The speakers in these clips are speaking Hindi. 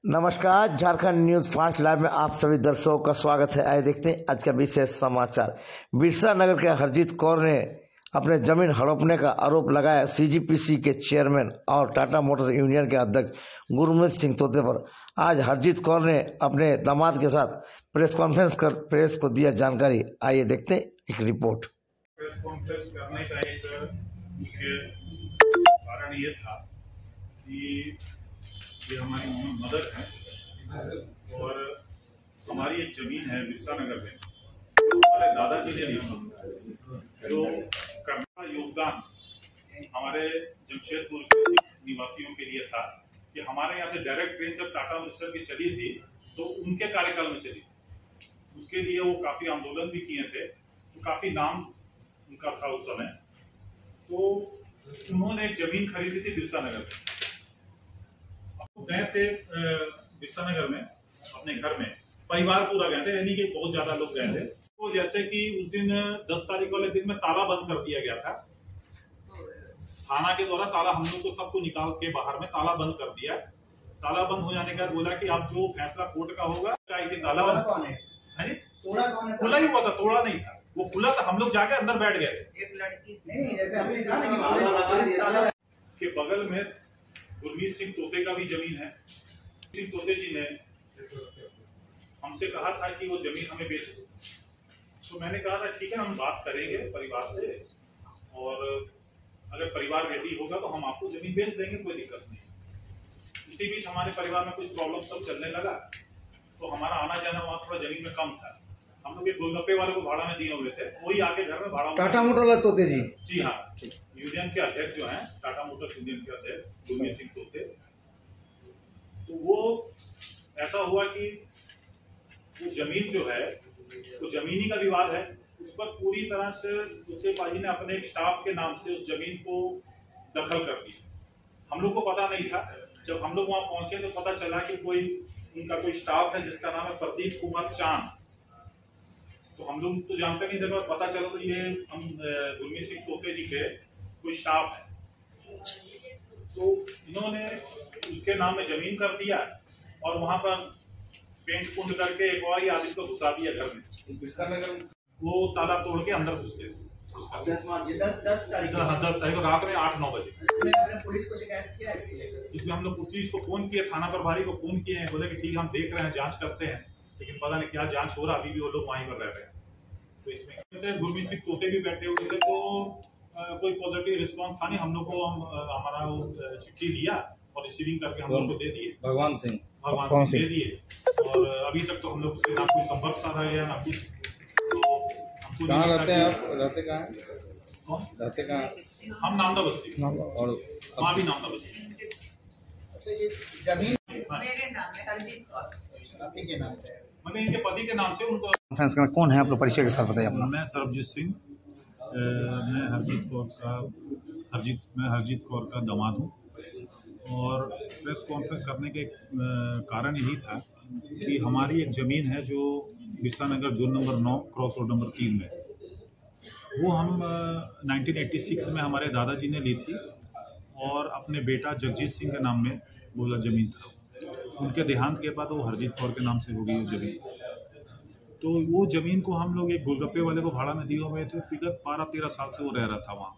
नमस्कार, झारखंड न्यूज फास्ट लाइव में आप सभी दर्शकों का स्वागत है। आइए देखते हैं आज का विशेष समाचार। बिरसा नगर के हरजीत कौर ने अपने जमीन हड़पने का आरोप लगाया सीजीपीसी के चेयरमैन और टाटा मोटर्स यूनियन के अध्यक्ष गुरमीत सिंह तोते पर। आज हरजीत कौर ने अपने दामाद के साथ प्रेस कॉन्फ्रेंस कर प्रेस को दिया जानकारी। आइए देखते हैं एक रिपोर्ट। प्रेस कॉन्फ्रेंस करने का एक मुख्य कारण ये था कि ये हमारी मदर है और हमारी एक जमीन है बिरसा नगर में, हमारे दादाजी ने ली थी, जो करना योगदान हमारे जमशेदपुर के निवासियों के लिए था कि हमारे यहाँ से डायरेक्ट ट्रेन जब टाटा अमृतसर की चली थी तो उनके कार्यकाल में चली। उसके लिए वो काफी आंदोलन भी किए थे, तो काफी नाम उनका था उस समय। तो उन्होंने एक जमीन खरीदी थी बिरसा नगर में। गए थे बिरसा नगर में अपने घर में, परिवार पूरा गए थे, यानी कि बहुत ज्यादा लोग गए थे। तो जैसे कि उस दिन 10 तारीख वाले दिन में ताला बंद कर दिया गया था, थाना के द्वारा ताला हम लोग को सबको निकाल के बाहर में ताला बंद कर दिया। ताला बंद हो जाने के बाद बोला कि अब जो फैसला कोर्ट का होगा, ताला बंद खुला ही हुआ था, तोड़ा नहीं था, वो खुला था। हम लोग जाके अंदर बैठ गए के बगल में गुरमीत सिंह तोते का भी जमीन है। सिंह तोते जी ने हमसे कहा था कि वो जमीन हमें बेच दो। तो मैंने कहा था ठीक है, हम बात करेंगे परिवार से और अगर परिवार रेडी होगा तो हम आपको जमीन बेच देंगे, कोई दिक्कत नहीं। इसी बीच हमारे परिवार में कुछ प्रॉब्लम सब चलने लगा, तो हमारा आना जाना वहाँ थोड़ा जमीन में कम था। हम लोग एक गोलगप्पे वाले को भाड़ा में दिए हुए थे, वही आके घर में भाड़ा टाटा मोटर्स तोते जी। जी हाँ, यूनियन के अध्यक्ष जो हैं, टाटा मोटर्स यूनियन के अध्यक्ष गुरमीत सिंह तोते। तो वो ऐसा हुआ कि वो जमीन जो है वो जमीनी का विवाद है, उस पर पूरी तरह से तोतेबाजी ने अपने एक स्टाफ के नाम से उस जमीन को दखल कर दिया। हम लोग को पता नहीं था। जब हम लोग वहां पहुंचे तो पता चला कि उनका कोई स्टाफ है जिसका नाम है प्रदीप कुमार चांद। तो हम लोग तो जानते नहीं थे, पर पता चला तो ये हम गुरमीत सिंह तोते जी के कोई स्टाफ है। तो इन्होंने उसके नाम में जमीन कर दिया और वहां पर पेंट पुंड करके एक और ही आदमी को घुसा दिया घर में। वो ताला तोड़ के अंदर घुस गए 10 तारीख को रात में 8-9 बजे। पुलिस को शिकायत किया है? इसमें हम लोग पुलिस को फोन किए, थाना प्रभारी को फोन किए हैं, बोले कि ठीक है हम देख रहे हैं, जांच करते हैं, लेकिन पता नहीं क्या जांच हो रहा, अभी भी वो लोग वहीं पर रह रहे हैं। तो इसमें गुरमीत सिंह तोते भी बैठे हुए थे, तो कोई पॉजिटिव रिस्पांस था नहीं। हम लोग को हमारा वो चिट्ठी दिया और रिसीविंग करके हम लोग को दे दिए, भगवान सिंह दे दिए। और अभी तक तो हम लोग से ना कोई संपर्क साधा गया ना कुछ। तो हमको कहाँ रहते हैं आप? रहते कहाँ हैं? रहते कहाँ? हम नामदा बस्ती और वहाँ भी नामदा बस्ती। जमीन मेरे नाम है हरजीत कौर, आपके के नाम पे, मतलब इनके पति के नाम से उनको। कॉन्फ्रेंस करना कौन है आप लोग, परिचय के साथ बताइए अपना। मैं सरबजीत सिंह, मैं हरजीत कौर का दामाद हूँ। और प्रेस कॉन्फ्रेंस करने के कारण यही था कि हमारी एक ज़मीन है जो Birsa Nagar zone number 9 cross road number 3 में, वो हम 1986 में हमारे दादाजी ने ली थी और अपने बेटा जगजीत सिंह के नाम में बोला ज़मीन था। उनके देहांत के बाद वो हरजीत कौर के नाम से हो गई वो ज़मीन। तो वो ज़मीन को हम लोग एक गोलगप्पे वाले को भाड़ा में दिए हुए थे। विगत 12-13 साल से वो रह रहा था वहाँ,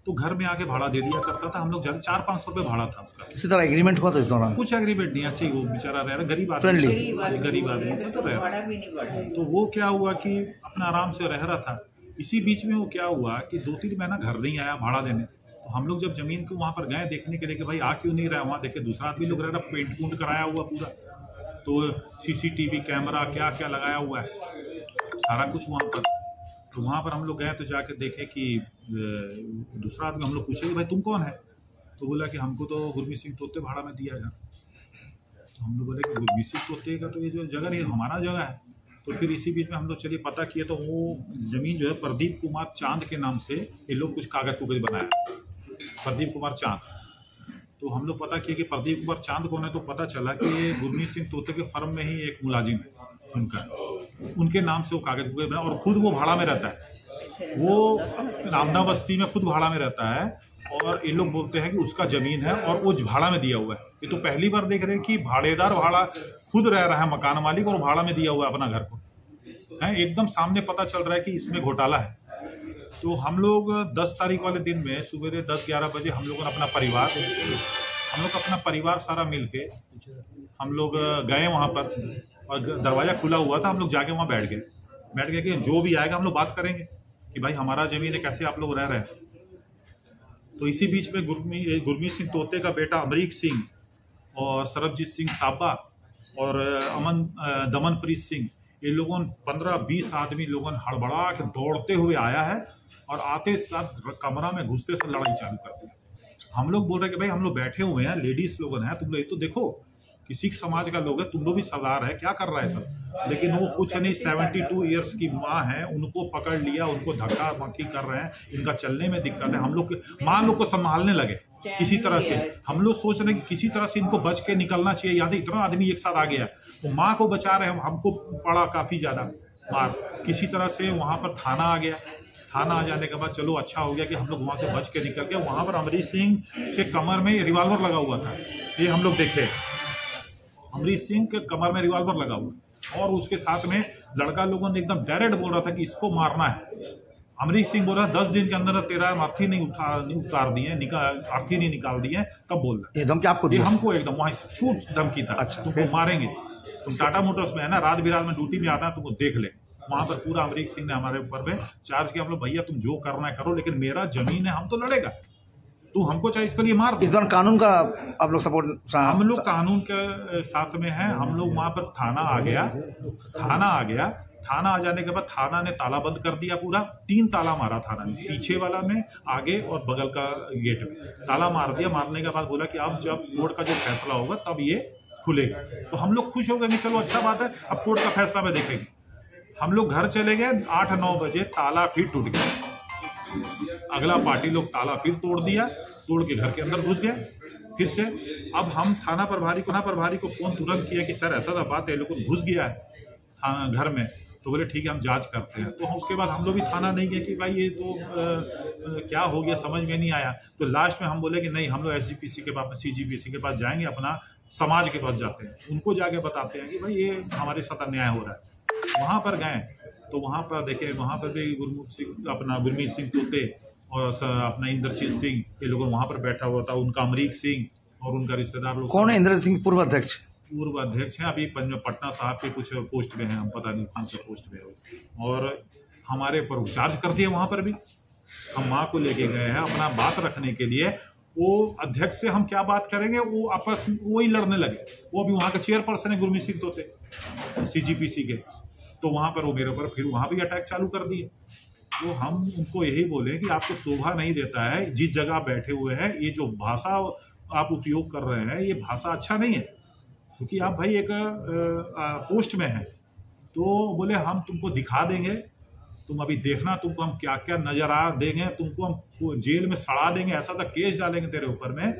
तो घर में आके भाड़ा दे दिया करता था। हम लोग 400-500 रुपये भाड़ा था उसका। किसी तरह एग्रीमेंट हुआ था इस दौरान? कुछ एग्रीमेंट नहीं, ऐसे ही वो बेचारा रह रहा, गरीब आदमी तो रह रहा। तो वो क्या हुआ कि अपना आराम से रह रहा था। इसी बीच में वो क्या हुआ कि 2-3 महीना घर नहीं आया भाड़ा देने। तो हम लोग जब जमीन को वहाँ पर गए देखने के लिए कि भाई आ क्यों नहीं रहा, वहाँ देखे दूसरा आदमी लोग रह रहा, पेंट पुंट कराया हुआ पूरा, तो CCTV कैमरा क्या क्या लगाया हुआ है, सारा कुछ वहाँ पर। तो वहाँ पर हम लोग गए तो जाके देखे कि दूसरा आदमी, हम लोग पूछे कि भाई तुम कौन है? तो बोला कि हमको तो गुरमीत सिंह तोते भाड़ा में दिया गया। तो हम लोग बोले कि गुरमीत सिंह तोते का तो ये जो जगह नहीं, हमारा जगह है। तो फिर इसी बीच में हम लोग चलिए पता किए, तो वो ज़मीन जो है प्रदीप कुमार चांद के नाम से ये लोग कुछ कागज़ बनाया, प्रदीप कुमार चांद। तो हम लोग पता किए कि प्रदीप कुमार चांद कौन है, तो पता चला कि ये गुरमीत सिंह तोते के फर्म में ही एक मुलाजिम है उनका, उनके नाम से वो कागज बना और खुद वो भाड़ा में रहता है। वो नामदा बस्ती में खुद भाड़ा में रहता है और ये लोग बोलते हैं कि उसका ज़मीन है और वो भाड़ा में दिया हुआ है। ये तो पहली बार देख रहे हैं कि भाड़ेदार भाड़ा खुद रह रहा है मकान मालिक और भाड़ा में दिया हुआ है अपना घर को है। एकदम सामने पता चल रहा है कि इसमें घोटाला है। तो हम लोग 10 तारीख वाले दिन में सुबह 10-11 बजे हम लोगों ने अपना परिवार सारा मिल के हम लोग गए वहाँ पर और दरवाज़ा खुला हुआ था। हम लोग जाके वहाँ बैठ गए कि जो भी आएगा हम लोग बात करेंगे कि भाई हमारा ज़मीन है, कैसे आप लोग रह रहे हैं। तो इसी बीच में गुरमीत सिंह तोते का बेटा अमरीक सिंह और सरबजीत सिंह साबा और दमनप्रीत सिंह, ये लोगों 15-20 आदमी लोगों हड़बड़ा के दौड़ते हुए आया है और आते साथ कमरा में घुसते से लड़ाई चालू कर दी। हम लोग बोल रहे कि भाई हम लोग बैठे हुए हैं, लेडीज लोग हैं, तुम लोग ये तो देखो कि सिख समाज का लोग है, तुम लोग भी सरदार है, क्या कर रहा है सब। लेकिन वो कुछ नहीं, 72 ईयर्स की माँ है, उनको पकड़ लिया, उनको धक्का मक्की कर रहे हैं, इनका चलने में दिक्कत है। हम लोग माँ लोग को संभालने लगे किसी तरह से। हम लोग सोच रहे हैं कि किसी तरह से इनको बच के निकलना चाहिए, यहाँ से इतना आदमी एक साथ आ गया तो माँ को बचा रहे हैं। हमको पड़ा काफ़ी ज़्यादा मार। किसी तरह से वहाँ पर थाना आ गया। थाना आ जाने के बाद चलो अच्छा हो गया कि हम लोग वहाँ से बच के निकल गए। वहाँ पर अमरीक सिंह के कमर में रिवॉल्वर लगा हुआ था, ये हम लोग देखे। अमरीक सिंह के कमर में रिवॉल्वर लगा हुआ और उसके साथ में लड़का लोगों ने एकदम डायरेक्ट बोल रहा था कि इसको मारना है। अमरीक सिंह बोल रहा 10 दिन के अंदर तेरा अर्थी नहीं उतार दिए, अर्थी नहीं निकाल दिए, तब बोल रहा। ये धमकी आपको दी? हमको एकदम वहाँ छूट धमकी था। अच्छा, तुमको मारेंगे, तुम टाटा मोटर्स में है ना, रात बिरात में ड्यूटी में आता है, तुमको देख ले। वहां पर पूरा अमरीक सिंह ने हमारे ऊपर में चार्ज किया। हम लोग भैया तुम जो करना है करो, लेकिन मेरा जमीन है, हम तो लड़ेगा, तू हमको चाहे इसके लिए मार दो। इस दौरान कानून का आप लोग सपोर्ट? हम लोग कानून के साथ में हैं। हम लोग वहां पर थाना आ गया। थाना आ जाने के बाद थाना ने ताला बंद कर दिया पूरा। 3 ताला मारा थाना ने, पीछे वाला में, आगे और बगल का गेट में ताला मार दिया। मारने के बाद बोला कि अब जब कोर्ट का जो फैसला होगा तब ये खुलेगा। तो हम लोग खुश हो गए कि चलो अच्छा बात है, अब कोर्ट का फैसला में देखेंगे। हम लोग घर चले गए। 8-9 बजे ताला फिर टूट गया। अगला पार्टी लोग ताला फिर तोड़ दिया, तोड़ के घर के अंदर घुस गए फिर से। अब हम थाना प्रभारी को फोन तुरंत किया कि सर ऐसा बात है, लोग घुस गया है घर में। तो बोले ठीक है हम जांच करते हैं। तो उसके बाद हम लोग भी थाना नहीं गए कि भाई ये तो क्या हो गया, समझ में नहीं आया। तो लास्ट में हम बोले कि नहीं, हम लोग SGPC के पास, CGPC के पास जाएंगे, अपना समाज के पास जाते हैं, उनको जाके बताते हैं कि भाई ये हमारे साथ अन्याय हो रहा है। वहाँ पर गए तो वहाँ पर देखे, वहाँ पर भी गुरमीत सिंह तोते और अपना इंद्रजीत सिंह, ये लोग वहाँ पर बैठा हुआ था। उनका अमरीक सिंह और उनका रिश्तेदार लोग। कौन है इंद्रजीत सिंह? पूर्व अध्यक्ष हैं, अभी पटना साहब के कुछ पोस्ट पे हैं, हम पता नहीं कौन सा पोस्ट पे है। और हमारे पर चार्ज कर दिए। वहाँ पर भी हम माँ को लेके गए हैं अपना बात रखने के लिए। वो अध्यक्ष से हम क्या बात करेंगे, वो आपस में वही लड़ने लगे। वो अभी वहाँ के चेयरपर्सन है गुरमीत सिंह तोते, CGPC के। तो वहाँ पर वो मेरे ऊपर फिर वहाँ भी अटैक चालू कर दिए। तो हम उनको यही बोले कि आपको शोभा नहीं देता है, जिस जगह बैठे हुए हैं ये जो भाषा आप उपयोग कर रहे हैं, ये भाषा अच्छा नहीं है, क्योंकि आप भाई एक पोस्ट में हैं। तो बोले हम तुमको दिखा देंगे, तुम अभी देखना, तुमको हम क्या क्या नजर आ देंगे, तुमको हम जेल में सड़ा देंगे, ऐसा तक केस डालेंगे तेरे ऊपर में।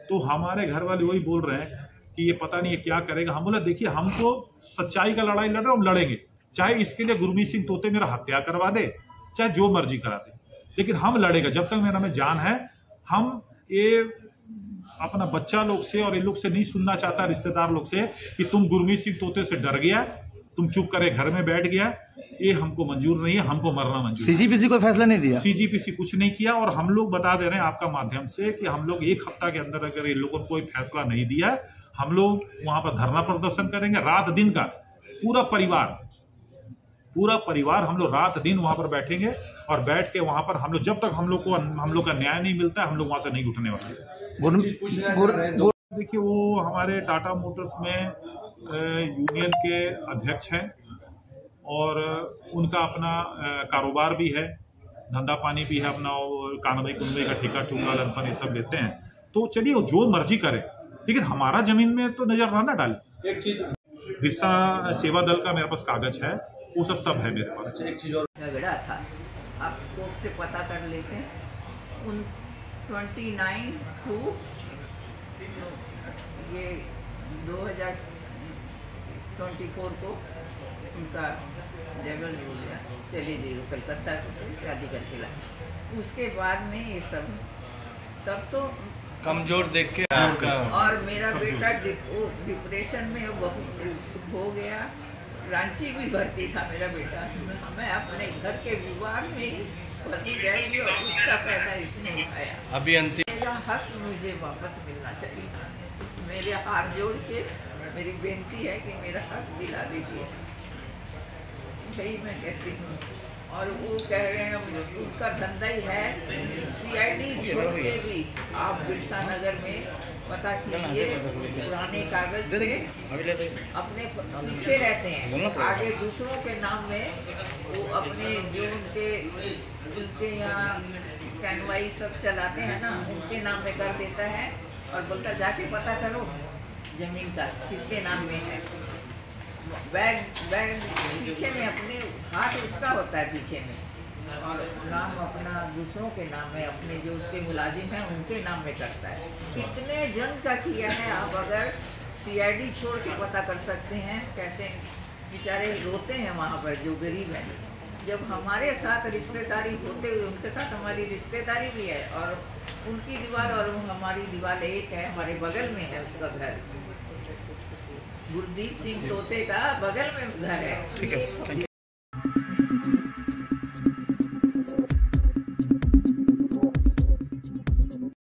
तो हमारे घर वाले वही बोल रहे हैं कि ये पता नहीं है क्या करेगा। हम बोला देखिए हम तो सच्चाई का लड़ाई लड़ रहे हैं, हम लड़ेंगे, चाहे इसके लिए गुरमीत सिंह तोते मेरा हत्या करवा दे, चाहे जो मर्जी करा दे, लेकिन हम लड़ेगा। जब तक मेरा में जान है, हम ये अपना बच्चा लोग से और इन लोग से नहीं सुनना चाहता, रिश्तेदार लोग से, कि तुम गुरमीत सिंह तोते से डर गया, तुम चुप करे घर में बैठ गया, ये हमको मंजूर नहीं है, हमको मरना मंजूर। CGPC कोई फैसला नहीं दिया? CGPC कुछ नहीं किया। और हम लोग बता दे रहे हैं आपका माध्यम से कि हम लोग 1 हफ्ता के अंदर अगर इन लोगों को कोई फैसला नहीं दिया, हम लोग वहां पर धरना प्रदर्शन करेंगे रात दिन का। पूरा परिवार हम लोग रात दिन वहां पर बैठेंगे और बैठ के वहां पर हम लोग जब तक हम लोग का न्याय नहीं मिलता है, हम लोग वहां से नहीं उठने वाले। देखिए वो हमारे टाटा मोटर्स में यूनियन के अध्यक्ष हैं और उनका अपना कारोबार भी है, धंधा पानी भी है अपना, और कानवे कुनवे का ठेका ठुका लनपन ये सब लेते हैं। तो चलिए वो मर्जी करे, लेकिन हमारा जमीन में तो नजर ना डाले। एक चीज, बिरसा सेवा दल का मेरे पास कागज है, वो सब है मेरे पास। एक चीज और झगड़ा था, आप कोर्ट से पता कर लेते हैं। उन 29 टू ये 2024 को उनका डिवोर्स हो गया, चली गई वो कलकत्ता से शादी करके ला। उसके बाद में ये सब तब तो कमजोर देख के आपका और मेरा बेटा डिप्रेशन में बहुत हो गया। रांची भी भर्ती था मेरा बेटा। मैं अपने घर के विवाह में ही फंसी रहेगी और उसका फायदा इसने उठाया। अभी अंतिम मेरा हक मुझे वापस मिलना चाहिए। मेरे हाथ जोड़ के मेरी बेनती है कि मेरा हक दिला दीजिए, यही मैं कहती हूँ। और वो कह रहे हैं उनका धंधा ही है सीआईडी छोड़ के भी आप बिरसा नगर में पता कीजिए, पुराने कागज से अपने पीछे रहते हैं, आगे दूसरों के नाम में वो अपने जो उनके यहाँ कैनवाई सब चलाते हैं ना, उनके नाम में कर देता है और बोलता जाके पता करो जमीन का किसके नाम में है। बैग पीछे में अपने हाथ उसका होता है पीछे में, और नाम अपना दूसरों के नाम में, अपने जो उसके मुलाजिम हैं उनके नाम में करता है। कितने जन का किया है। आप अगर सीआईडी छोड़ के पता कर सकते हैं। कहते हैं बेचारे रोते हैं वहाँ पर जो गरीब हैं। जब हमारे साथ रिश्तेदारी होते हुए उनके साथ हमारी रिश्तेदारी भी है और उनकी दीवार और हमारी दीवार एक है, हमारे बगल में है उसका घर। गुरदीप सिंह तोते का बगल में घर है।